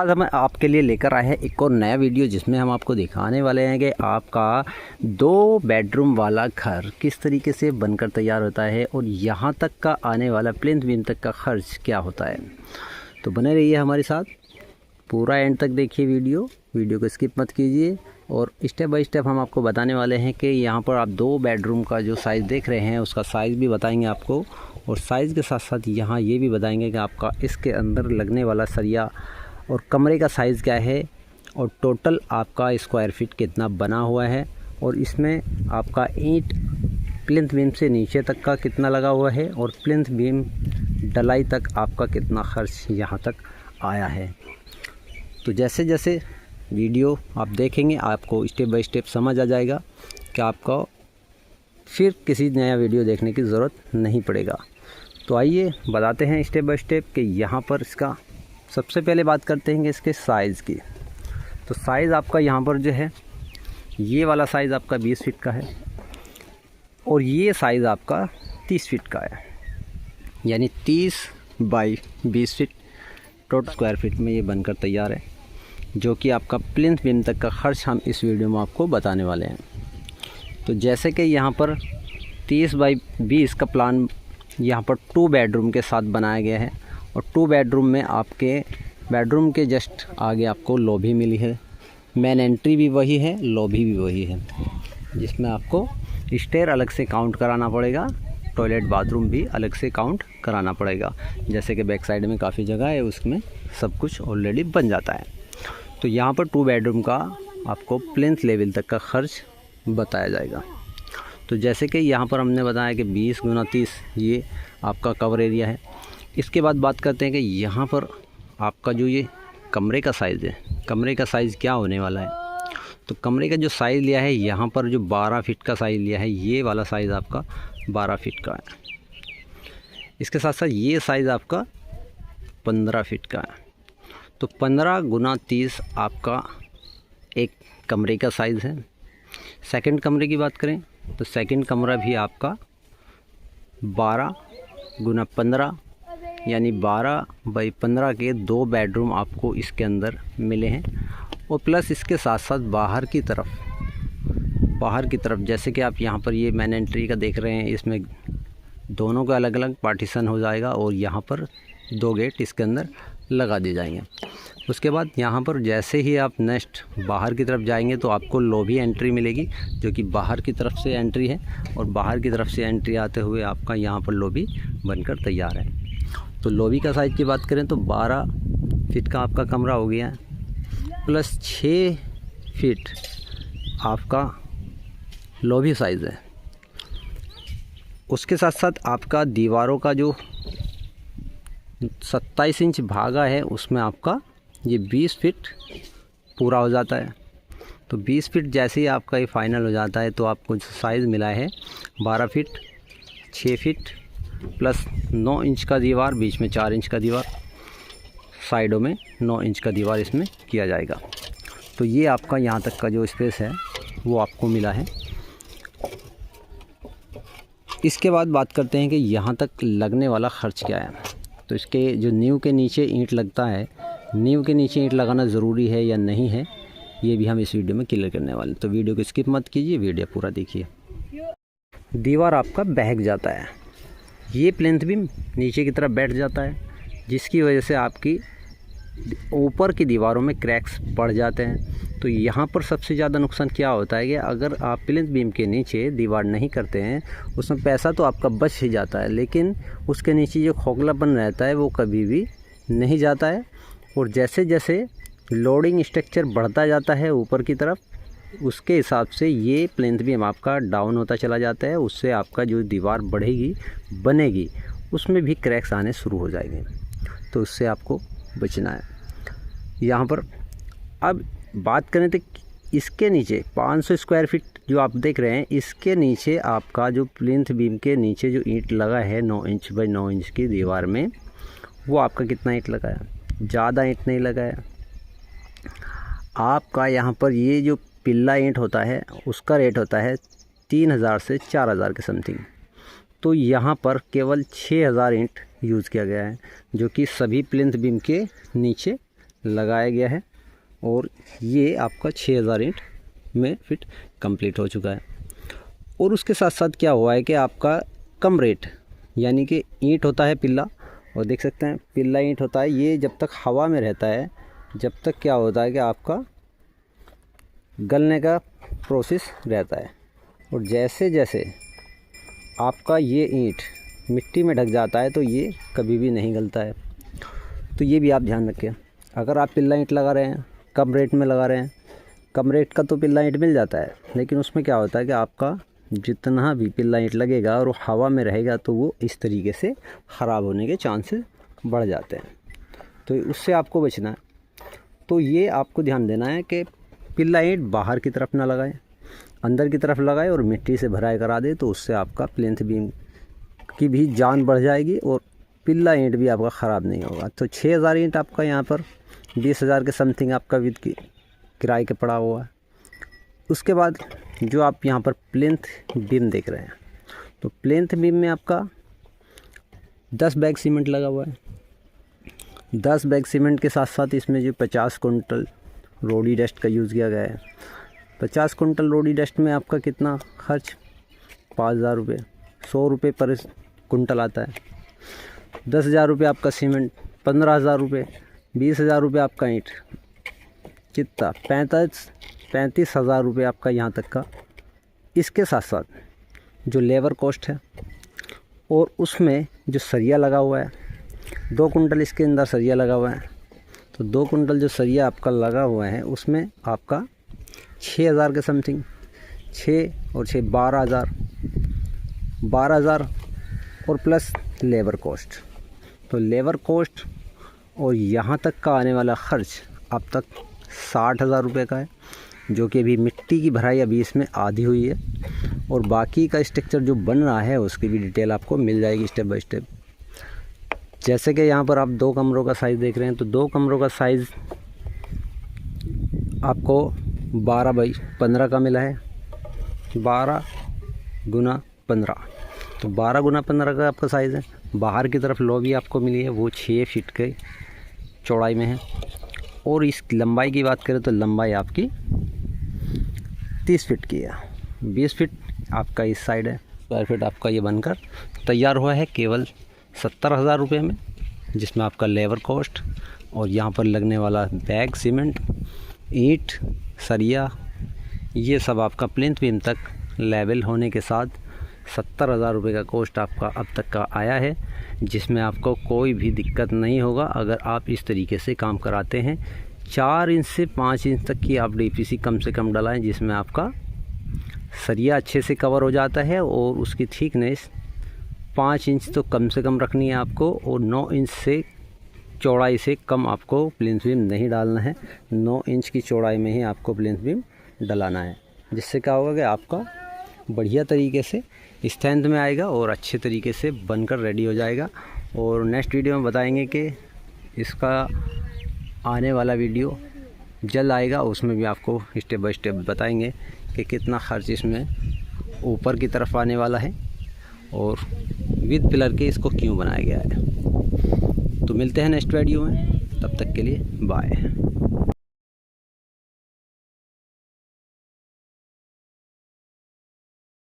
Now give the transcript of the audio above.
आज हम आपके लिए लेकर आए हैं एक और नया वीडियो जिसमें हम आपको दिखाने वाले हैं कि आपका 2 बेडरूम वाला घर किस तरीके से बनकर तैयार होता है और यहाँ तक का आने वाला प्लिंथ बीम तक का खर्च क्या होता है। तो बने रहिए हमारे साथ, पूरा एंड तक देखिए वीडियो को स्किप मत कीजिए। और स्टेप बाय स्टेप हम आपको बताने वाले हैं कि यहाँ पर आप 2 बेडरूम का जो साइज़ देख रहे हैं उसका साइज़ भी बताएंगे आपको, और साइज़ के साथ साथ यहाँ ये भी बताएंगे कि आपका इसके अंदर लगने वाला सरिया और कमरे का साइज़ क्या है और टोटल आपका स्क्वायर फीट कितना बना हुआ है, और इसमें आपका ईंट प्लिंथ बीम से नीचे तक का कितना लगा हुआ है और प्लिंथ बीम ढलाई तक आपका कितना खर्च यहाँ तक आया है। तो जैसे जैसे वीडियो आप देखेंगे आपको स्टेप बाय स्टेप समझ आ जाएगा कि आपको फिर किसी नया वीडियो देखने की ज़रूरत नहीं पड़ेगा। तो आइए बताते हैं स्टेप बाय स्टेप कि यहाँ पर इसका सबसे पहले बात करते हैं कि इसके साइज़ की। तो साइज़ आपका यहाँ पर जो है ये वाला साइज़ आपका 20 फीट का है और ये साइज़ आपका 30 फीट का है, यानी 30 by 20 feet total square feet में ये बनकर तैयार है, जो कि आपका प्लिंथ बीम तक का खर्च हम इस वीडियो में आपको बताने वाले हैं। तो जैसे कि यहाँ पर 30 बाई 20 का प्लान यहाँ पर 2 बेडरूम के साथ बनाया गया है, और 2 बेडरूम में आपके बेडरूम के जस्ट आगे आपको लॉबी मिली है। मेन एंट्री भी वही है, लॉबी भी वही है, जिसमें आपको स्टेयर अलग से काउंट कराना पड़ेगा, टॉयलेट बाथरूम भी अलग से काउंट कराना पड़ेगा। जैसे कि बैक साइड में काफ़ी जगह है, उसमें सब कुछ ऑलरेडी बन जाता है। तो यहाँ पर 2 बेडरूम का आपको प्लिंथ लेवल तक का खर्च बताया जाएगा। तो जैसे कि यहाँ पर हमने बताया कि 20 गुना 30 ये आपका कवर एरिया है। इसके बाद बात करते हैं कि यहाँ पर आपका जो ये कमरे का साइज़ है, कमरे का साइज़ क्या होने वाला है। तो कमरे का जो साइज़ लिया है यहाँ पर जो 12 फीट का साइज़ लिया है, ये वाला साइज़ आपका 12 फीट का है। इसके साथ साथ ये साइज़ आपका 15 फीट का है। तो 15 गुना 30 आपका एक कमरे का साइज़ है। सेकंड कमरे की बात करें तो सेकंड कमरा भी आपका 12 गुना 15 यानी 12 बाई 15 के 2 बेडरूम आपको इसके अंदर मिले हैं। और प्लस इसके साथ साथ बाहर की तरफ जैसे कि आप यहाँ पर ये मेन एंट्री का देख रहे हैं, इसमें दोनों का अलग अलग पार्टीशन हो जाएगा और यहाँ पर 2 गेट इसके अंदर लगा दिए जाएंगे। उसके बाद यहाँ पर जैसे ही आप नेक्स्ट बाहर की तरफ जाएंगे तो आपको लॉबी एंट्री मिलेगी, जो कि बाहर की तरफ से एंट्री है, और बाहर की तरफ से एंट्री आते हुए आपका यहाँ पर लॉबी बनकर तैयार है। तो लॉबी का साइज़ की बात करें तो 12 फीट का आपका कमरा हो गया है, प्लस 6 फीट आपका लॉबी साइज़ है। उसके साथ साथ आपका दीवारों का जो 27 इंच भागा है उसमें आपका ये 20 फीट पूरा हो जाता है। तो 20 फीट जैसे ही आपका ये फाइनल हो जाता है तो आपको जो साइज़ मिला है 12 फीट 6 फीट प्लस 9 इंच का दीवार, बीच में 4 इंच का दीवार, साइडों में 9 इंच का दीवार इसमें किया जाएगा। तो ये आपका यहाँ तक का जो स्पेस है वो आपको मिला है। इसके बाद बात करते हैं कि यहाँ तक लगने वाला ख़र्च क्या है। तो इसके जो नींव के नीचे ईंट लगता है, नींव के नीचे ईंट लगाना ज़रूरी है या नहीं है, ये भी हम इस वीडियो में क्लियर करने वाले हैं। तो वीडियो को स्किप मत कीजिए, वीडियो पूरा देखिए। दीवार आपका बहक जाता है, ये प्लिंथ बीम नीचे की तरफ बैठ जाता है, जिसकी वजह से आपकी ऊपर की दीवारों में क्रैक्स पड़ जाते हैं। तो यहाँ पर सबसे ज़्यादा नुकसान क्या होता है कि अगर आप प्लिंथ बीम के नीचे दीवार नहीं करते हैं, उसमें पैसा तो आपका बच ही जाता है, लेकिन उसके नीचे जो खोखलापन रहता है वो कभी भी नहीं जाता है। और जैसे जैसे लोडिंग स्ट्रक्चर बढ़ता जाता है ऊपर की तरफ, उसके हिसाब से ये प्लिंथ बीम आपका डाउन होता चला जाता है। उससे आपका जो दीवार बढ़ेगी बनेगी उसमें भी क्रैक्स आने शुरू हो जाएंगे। तो उससे आपको बचना है। यहाँ पर अब बात करें तो इसके नीचे 500 स्क्वायर फीट जो आप देख रहे हैं, इसके नीचे आपका जो प्लिंथ बीम के नीचे जो ईंट लगा है 9 इंच बाई 9 इंच की दीवार में, वो आपका कितना ईंट लगा है? ज़्यादा ईंट नहीं लगा है आपका। यहाँ पर ये जो पिल्ला ईंट होता है उसका रेट होता है 3000 से 4000 के समथिंग। तो यहाँ पर केवल 6000 ईंट यूज़ किया गया है, जो कि सभी प्लिंथ बीम के नीचे लगाया गया है और ये आपका 6000 ईंट में फिट कंप्लीट हो चुका है। और उसके साथ साथ क्या हुआ है कि आपका कम रेट, यानी कि ईंट होता है पिल्ला, और देख सकते हैं पिल्ला ईंट होता है, ये जब तक हवा में रहता है जब तक क्या होता है कि आपका गलने का प्रोसेस रहता है, और जैसे जैसे आपका ये ईंट मिट्टी में ढक जाता है तो ये कभी भी नहीं गलता है। तो ये भी आप ध्यान रखें। अगर आप पिल्ला ईंट लगा रहे हैं, कम रेट में लगा रहे हैं, कम रेट का तो पिल्ला ईंट मिल जाता है, लेकिन उसमें क्या होता है कि आपका जितना भी पिल्ला ईंट लगेगा और वो हवा में रहेगा तो वो इस तरीके से ख़राब होने के चांसेस बढ़ जाते हैं। तो उससे आपको बचना है। तो ये आपको ध्यान देना है कि पिल्ला ईंट बाहर की तरफ ना लगाएं, अंदर की तरफ लगाए और मिट्टी से भराई करा दे, तो उससे आपका प्लिंथ बीम की भी जान बढ़ जाएगी और पिल्ला ईंट भी आपका ख़राब नहीं होगा। तो 6000 ईंट आपका यहाँ पर 20,000 के समथिंग आपका विद की किराए के पड़ा हुआ है। उसके बाद जो आप यहाँ पर प्लिंथ बीम देख रहे हैं, तो प्लिंथ बीम में आपका 10 बैग सीमेंट लगा हुआ है। 10 बैग सीमेंट के साथ साथ इसमें जो 50 कुंटल रोडी डस्ट का यूज़ किया गया है। 50 कुंटल रोडी डस्ट में आपका कितना खर्च, 5000 रुपये, 100 रुपये पर कुंटल आता है। 10,000 रुपये आपका सीमेंट, 15,000 रुपये, 20,000 रुपये आपका ईंट, कितना 35,000 रुपये आपका यहाँ तक का। इसके साथ साथ जो लेबर कॉस्ट है और उसमें जो सरिया लगा हुआ है, 2 कुंटल इसके अंदर सरिया लगा हुआ है। तो 2 कुंटल जो सरिया आपका लगा हुआ है उसमें आपका 6,000 के समथिंग, 6 और 6 12,000 और प्लस लेबर कॉस्ट। तो लेबर कॉस्ट और यहाँ तक का आने वाला ख़र्च अब तक 60,000 रुपये का है, जो कि अभी मिट्टी की भराई अभी इसमें आधी हुई है, और बाकी का स्ट्रक्चर जो बन रहा है उसकी भी डिटेल आपको मिल जाएगी स्टेप बाय स्टेप। जैसे कि यहाँ पर आप 2 कमरों का साइज़ देख रहे हैं, तो 2 कमरों का साइज़ आपको 12 बाई 15 का मिला है, 12 गुना 15। तो 12 गुना 15 का आपका साइज़ है। बाहर की तरफ लॉबी आपको मिली है वो 6 फीट के चौड़ाई में है, और इस लंबाई की बात करें तो लंबाई आपकी 30 फीट की है। 20 फीट आपका इस साइड है। स्क्वायर फीट आपका ये बनकर तैयार हुआ है केवल 70,000 रुपये में, जिसमें आपका लेबर कॉस्ट और यहाँ पर लगने वाला बैग सीमेंट, ईंट, सरिया, ये सब आपका प्लिंथ बीम तक लेवल होने के साथ 70,000 रुपये का कॉस्ट आपका अब तक का आया है, जिसमें आपको कोई भी दिक्कत नहीं होगा अगर आप इस तरीके से काम कराते हैं। 4 इंच से 5 इंच तक की आप DPC कम से कम डलाएं, जिसमें आपका सरिया अच्छे से कवर हो जाता है, और उसकी थिकनेस 5 इंच तो कम से कम रखनी है आपको, और 9 इंच से चौड़ाई से कम आपको प्लिंथ बीम नहीं डालना है। 9 इंच की चौड़ाई में ही आपको प्लिंथ बीम डलाना है, जिससे क्या होगा कि आपका बढ़िया तरीके से स्ट्रेंथ में आएगा और अच्छे तरीके से बनकर रेडी हो जाएगा। और नेक्स्ट वीडियो में बताएंगे कि इसका आने वाला वीडियो जल्द आएगा, उसमें भी आपको स्टेप बाय स्टेप बताएंगे कि कितना खर्च इसमें ऊपर की तरफ आने वाला है और विद पिलर के इसको क्यों बनाया गया है। तो मिलते हैं नेक्स्ट वीडियो में, तब तक के लिए बाय।